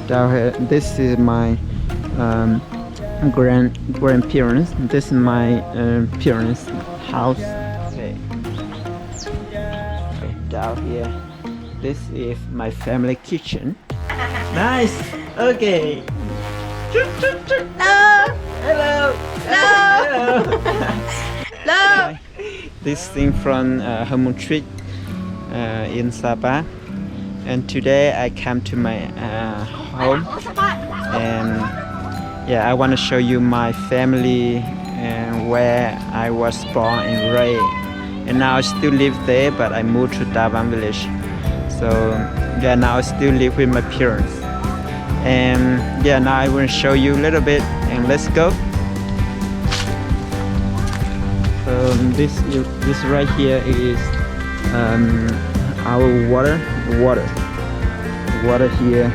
down here. This is my grandparents. This is my parents' house. Okay. Okay, down here. This is my family kitchen. Nice. Okay. Hello. Hello. Hello. This thing from Hmong street in Sapa, and today I come to my home, and yeah, I want to show you my family and where I was born and raised, and now I still live there, but I moved to Davang village. So yeah, now I still live with my parents, and yeah, now I will show you a little bit, and let's go. So this right here is our water here.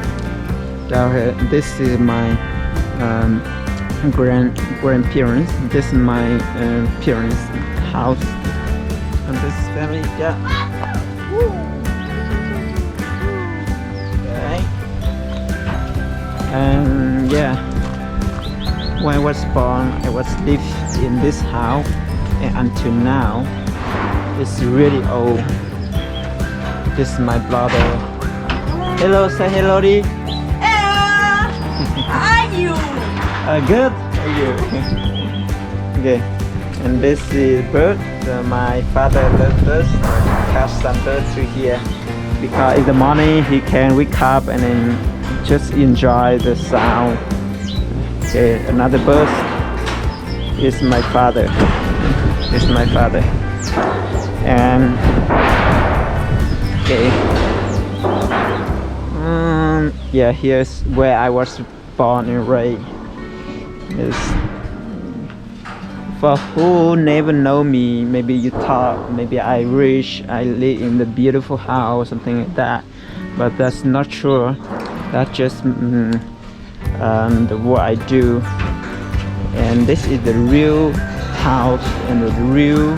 Down here, this is my grandparents. This is my parents' house, and this family. Yeah. Okay. And yeah, when I was born, I was lived in this house, and until now, it's really old. This is my brother. Hello, say hello, Di. Hello! How are you? Good. How are you? Okay. And this is bird. My father loves birds. Catch some birds through here because in the morning he can wake up and then just enjoy the sound. Okay, another bird is my father. This is my father. And okay. Yeah, here's where I was born and raised. Yes. For who never know me, maybe you thought maybe I rich, I live in the beautiful house, something like that. But that's not true. That's just what I do. And this is the real house and the real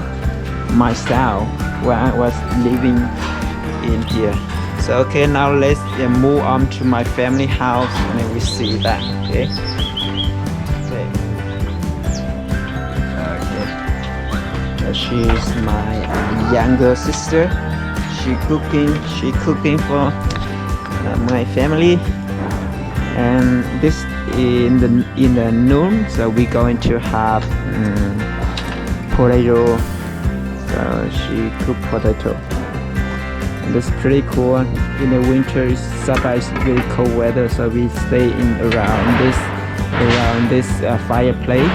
myself where I was living in here. So okay, now let's move on to my family house, and then we see that. Okay. She's my younger sister. She cooking for my family. And this in the noon, so we're going to have potato. So she cooked potato. And it's pretty cool. In the winter, Sapa is very cold weather, so we stay in around this fireplace.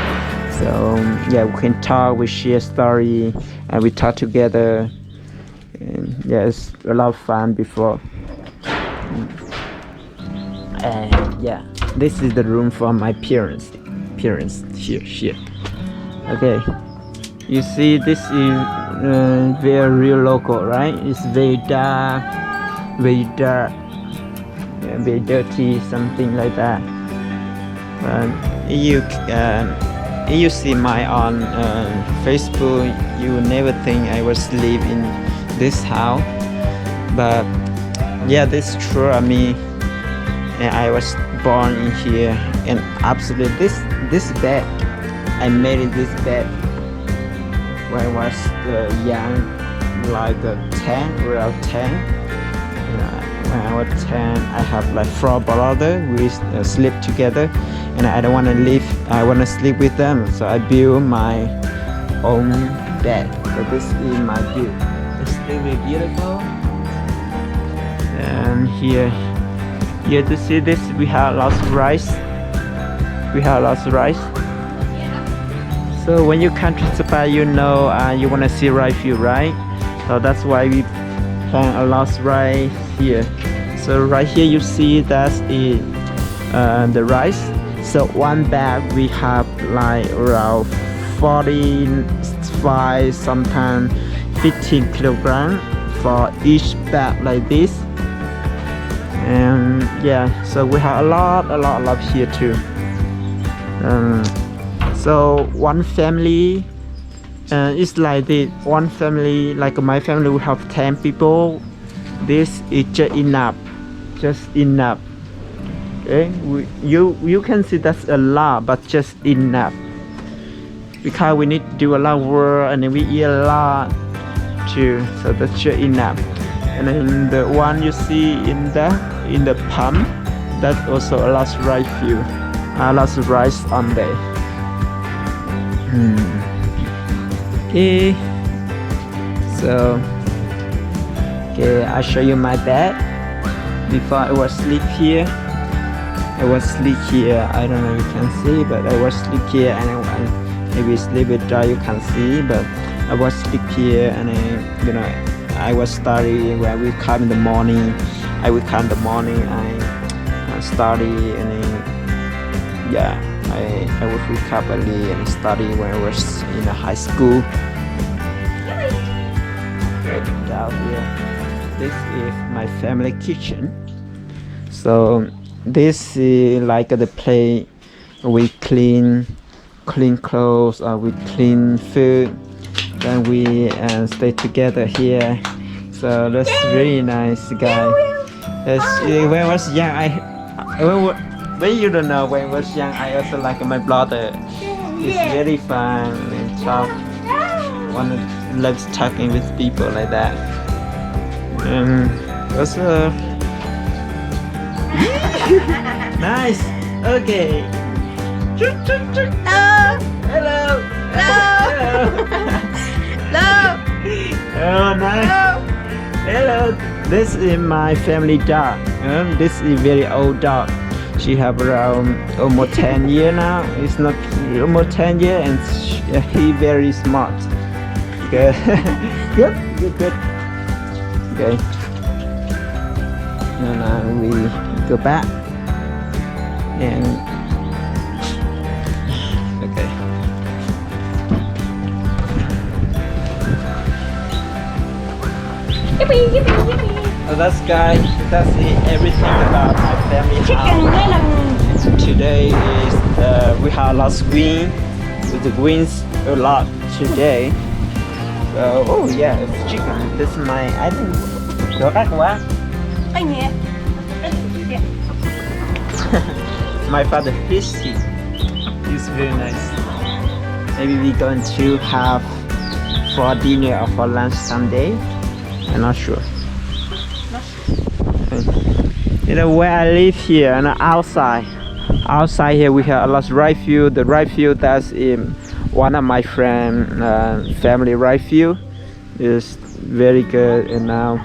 So yeah, we can talk, we share story, and we talk together. And yeah, it's a lot of fun before. And yeah, this is the room for my parents here. Okay, you see, this is very real local, right? It's very dark, yeah, very dirty, something like that. But you see my on Facebook, you will never think I was live in this house. But yeah, this is true. I mean, and I was born in here, and absolutely this bed, I made it this bed when I was young, like 10, around 10. When I was 10, I have like 4 brothers. We sleep together, and I don't want to live. I want to sleep with them, so I build my own bed. So this is my build. It's really beautiful. And here to see this, we have lots of rice. So when you come to Sapa, you know you want to see rice field, right? So that's why we plant a lot of rice here. So right here you see that's the rice. So one bag we have like around 45, sometimes 15 kilograms for each bag like this. And yeah, so we have a lot here too. So one family is like this. One family, like my family, we have 10 people. This is just enough. Okay, you can see that's a lot, but just enough. Because we need to do a lot of work and then we eat a lot too, so that's just enough. And then the one you see in the pump, that's also a lot of rice field, a lot of rice on there. Okay, so I show you my bed. Before I was sleep here. I don't know if you can see, but I was sleep here and maybe it's a little bit dry, you can see, but I was sleep here and I was studying when we come in the morning. I will come in the morning, I study and then I would wake up early and study when I was in the high school. Right down here, this is my family kitchen. So this is like the place we clean clothes or we clean food. Then we stay together here. So that's really nice, guy. When I was young, when you don't know, when I was young, I also like my brother. It's very fun and talk. Loves talking with people like that. Also. Nice. Okay. Hello. Oh, nice. Hello. This is my family dog. This is very old dog. She have around almost 10 years now. It's not almost 10 years, and he very smart. Good. Good. Okay. And now we go back and okay. So that's everything about my family house. Today is we have lots of green with the greens a lot today. So oh yeah, it's chicken. This is my I think my father fishy. He's very nice. Maybe we're going to have for dinner or for lunch someday. I'm not sure. Where I live here and outside here we have a lot of rice field. The rice field that's in one of my friend family rice field is very good, and now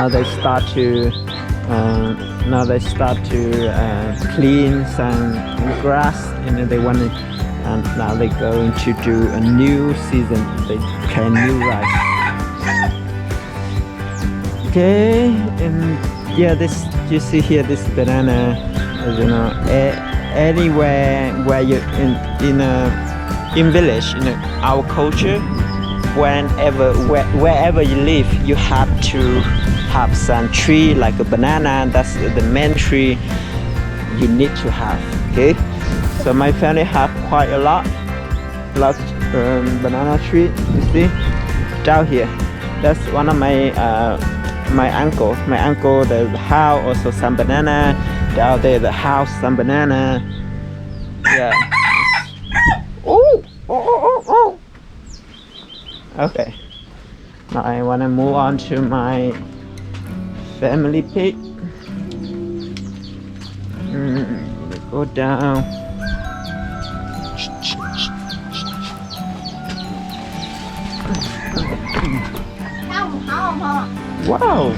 they start to clean some grass, and then they want to, and now they're going to do a new season. They plant new rice. Okay, and yeah, this you see here, this banana, anywhere where you in village, our culture, wherever you live, you have to have some tree like a banana. That's the main tree you need to have. Okay, so my family have quite a lot banana tree. You see down here, that's one of my uncle, the house also some banana. Down there the house some banana. Yeah. Oh. Okay. Now I wanna move on to my family pig. Go down. Wow.